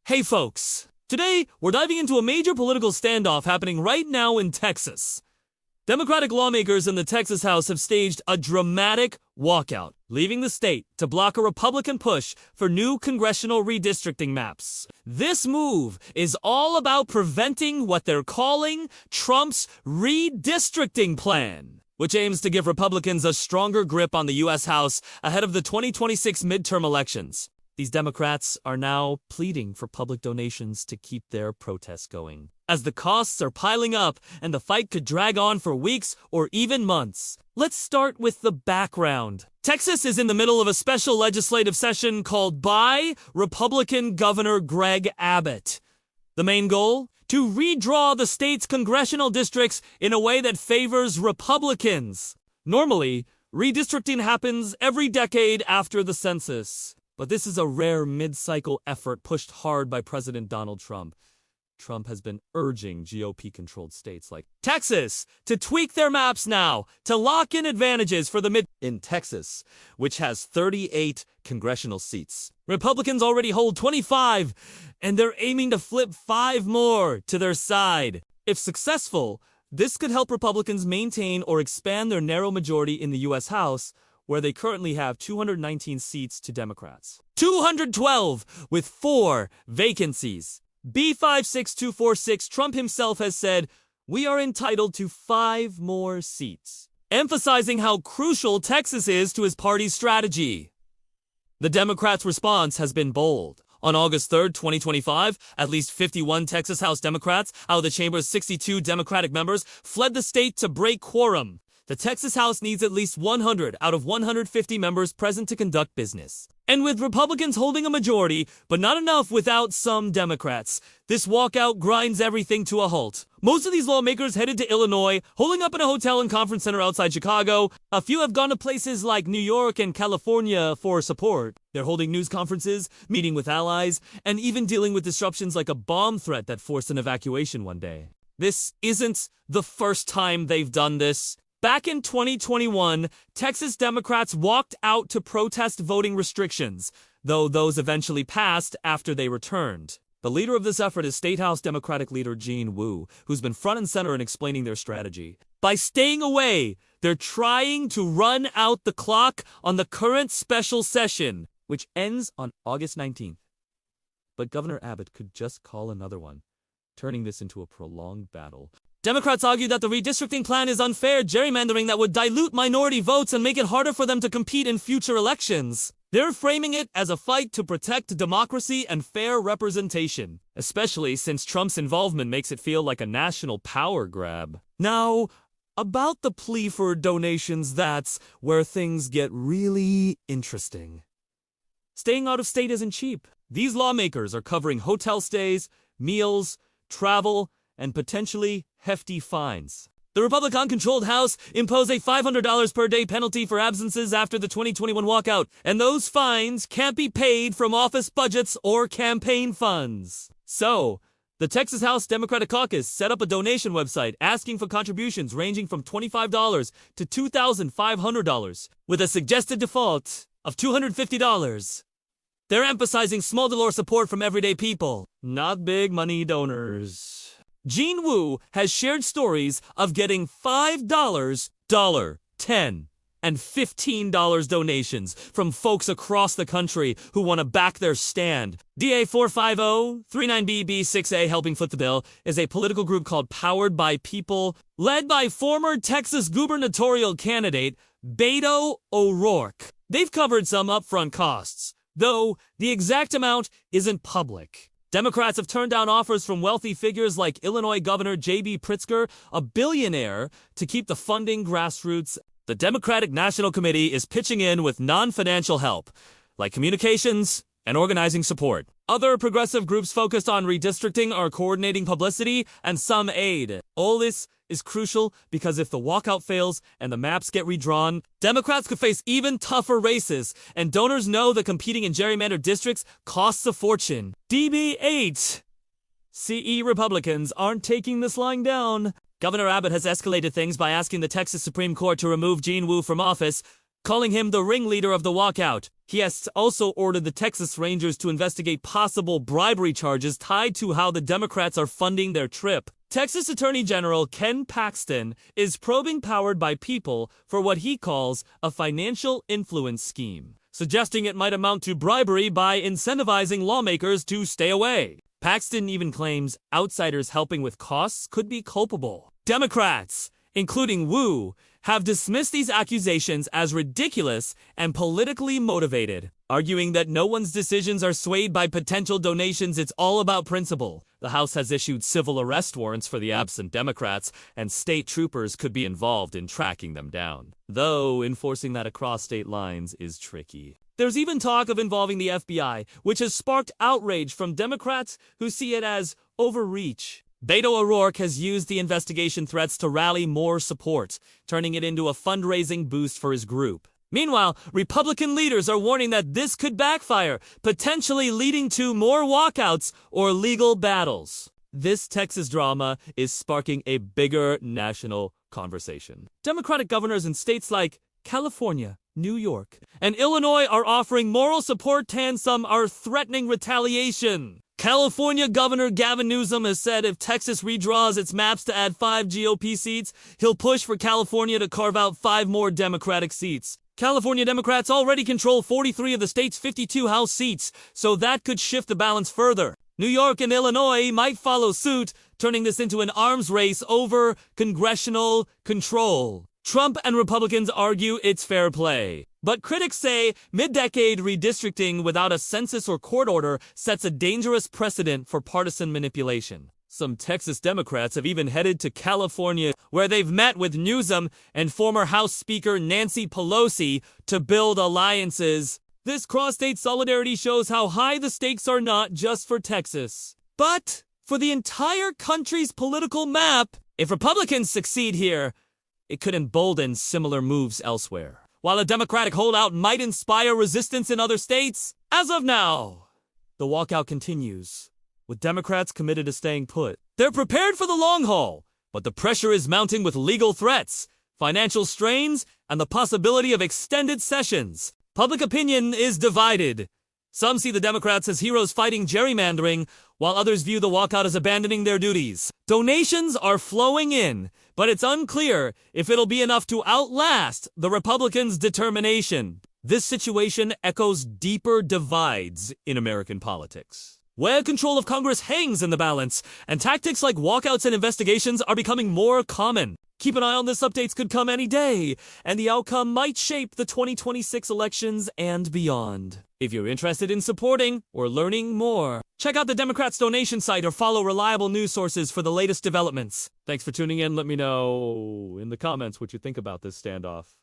Hey folks, today we're diving into a major political standoff happening right now in Texas. Democratic lawmakers in the Texas House have staged a dramatic walkout, leaving the state to block a Republican push for new congressional redistricting maps. This move is all about preventing what they're calling Trump's redistricting plan, which aims to give Republicans a stronger grip on the U.S. House ahead of the 2026 midterm elections. These Democrats are now pleading for public donations to keep their protests going, as the costs are piling up and the fight could drag on for weeks or even months. Let's start with the background. Texas is in the middle of a special legislative session called by Republican Governor Greg Abbott. The main goal? To redraw the state's congressional districts in a way that favors Republicans. Normally, redistricting happens every decade after the census. But this is a rare mid-cycle effort pushed hard by President Donald Trump. Trump has been urging GOP-controlled states like Texas to tweak their maps now to lock in advantages for the in Texas, which has 38 congressional seats. Republicans already hold 25, and they're aiming to flip 5 more to their side. If successful, this could help Republicans maintain or expand their narrow majority in the U.S. House, where they currently have 219 seats to Democrats. 212 with 4 vacancies. B56246, Trump himself has said, "We are entitled to 5 more seats," emphasizing how crucial Texas is to his party's strategy. The Democrats' response has been bold. On August 3rd, 2025, at least 51 Texas House Democrats out of the chamber's 62 Democratic members fled the state to break quorum. The Texas House needs at least 100 out of 150 members present to conduct business. And with Republicans holding a majority, but not enough without some Democrats, this walkout grinds everything to a halt. Most of these lawmakers headed to Illinois, holding up in a hotel and conference center outside Chicago. A few have gone to places like New York and California for support. They're holding news conferences, meeting with allies, and even dealing with disruptions like a bomb threat that forced an evacuation one day. This isn't the first time they've done this. Back in 2021, Texas Democrats walked out to protest voting restrictions, though those eventually passed after they returned. The leader of this effort is State House Democratic leader Jean Wu, who's been front and center in explaining their strategy. By staying away, they're trying to run out the clock on the current special session, which ends on August 19th. But Governor Abbott could just call another one, turning this into a prolonged battle. Democrats argue that the redistricting plan is unfair gerrymandering that would dilute minority votes and make it harder for them to compete in future elections. They're framing it as a fight to protect democracy and fair representation, especially since Trump's involvement makes it feel like a national power grab. Now, about the plea for donations, that's where things get really interesting. Staying out of state isn't cheap. These lawmakers are covering hotel stays, meals, travel, and potentially hefty fines. The Republican-controlled House imposed a $500 per day penalty for absences after the 2021 walkout, and those fines can't be paid from office budgets or campaign funds. So, the Texas House Democratic Caucus set up a donation website asking for contributions ranging from $25 to $2,500, with a suggested default of $250. They're emphasizing small dollar support from everyday people, not big money donors. Jean Wu has shared stories of getting $5, $10, and $15 donations from folks across the country who want to back their stand. DA 45039BB6A Helping Foot the Bill is a political group called Powered by People, led by former Texas gubernatorial candidate Beto O'Rourke. They've covered some upfront costs, though the exact amount isn't public. Democrats have turned down offers from wealthy figures like Illinois Governor J.B. Pritzker, a billionaire, to keep the funding grassroots. The Democratic National Committee is pitching in with non-financial help, like communications and organizing support. Other progressive groups focused on redistricting are coordinating publicity and some aid. All this is crucial because if the walkout fails and the maps get redrawn, Democrats could face even tougher races, and donors know that competing in gerrymandered districts costs a fortune. DB8. CE Republicans aren't taking this lying down. Governor Abbott has escalated things by asking the Texas Supreme Court to remove Jean Wu from office, calling him the ringleader of the walkout. He has also ordered the Texas Rangers to investigate possible bribery charges tied to how the Democrats are funding their trip. Texas Attorney General Ken Paxton is probing Powered by People for what he calls a financial influence scheme, suggesting it might amount to bribery by incentivizing lawmakers to stay away. Paxton even claims outsiders helping with costs could be culpable. Democrats, including Wu, have dismissed these accusations as ridiculous and politically motivated, arguing that no one's decisions are swayed by potential donations. It's all about principle. The House has issued civil arrest warrants for the absent Democrats, and state troopers could be involved in tracking them down, though enforcing that across state lines is tricky. There's even talk of involving the FBI, which has sparked outrage from Democrats who see it as overreach. Beto O'Rourke has used the investigation threats to rally more support, turning it into a fundraising boost for his group. Meanwhile, Republican leaders are warning that this could backfire, potentially leading to more walkouts or legal battles. This Texas drama is sparking a bigger national conversation. Democratic governors in states like California, New York, and Illinois are offering moral support, and some are threatening retaliation. California Governor Gavin Newsom has said if Texas redraws its maps to add 5 GOP seats, he'll push for California to carve out 5 more Democratic seats. California Democrats already control 43 of the state's 52 House seats, so that could shift the balance further. New York and Illinois might follow suit, turning this into an arms race over congressional control. Trump and Republicans argue it's fair play. But critics say mid-decade redistricting without a census or court order sets a dangerous precedent for partisan manipulation. Some Texas Democrats have even headed to California, where they've met with Newsom and former House Speaker Nancy Pelosi to build alliances. This cross-state solidarity shows how high the stakes are not just for Texas, but for the entire country's political map. If Republicans succeed here, it could embolden similar moves elsewhere. While a Democratic holdout might inspire resistance in other states, as of now, the walkout continues, with Democrats committed to staying put. They're prepared for the long haul, but the pressure is mounting with legal threats, financial strains, and the possibility of extended sessions. Public opinion is divided. Some see the Democrats as heroes fighting gerrymandering, while others view the walkout as abandoning their duties. Donations are flowing in, but it's unclear if it'll be enough to outlast the Republicans' determination. This situation echoes deeper divides in American politics, where control of Congress hangs in the balance, and tactics like walkouts and investigations are becoming more common. Keep an eye on this. Updates could come any day, and the outcome might shape the 2026 elections and beyond. If you're interested in supporting or learning more, check out the Democrats' donation site or follow reliable news sources for the latest developments. Thanks for tuning in. Let me know in the comments what you think about this standoff.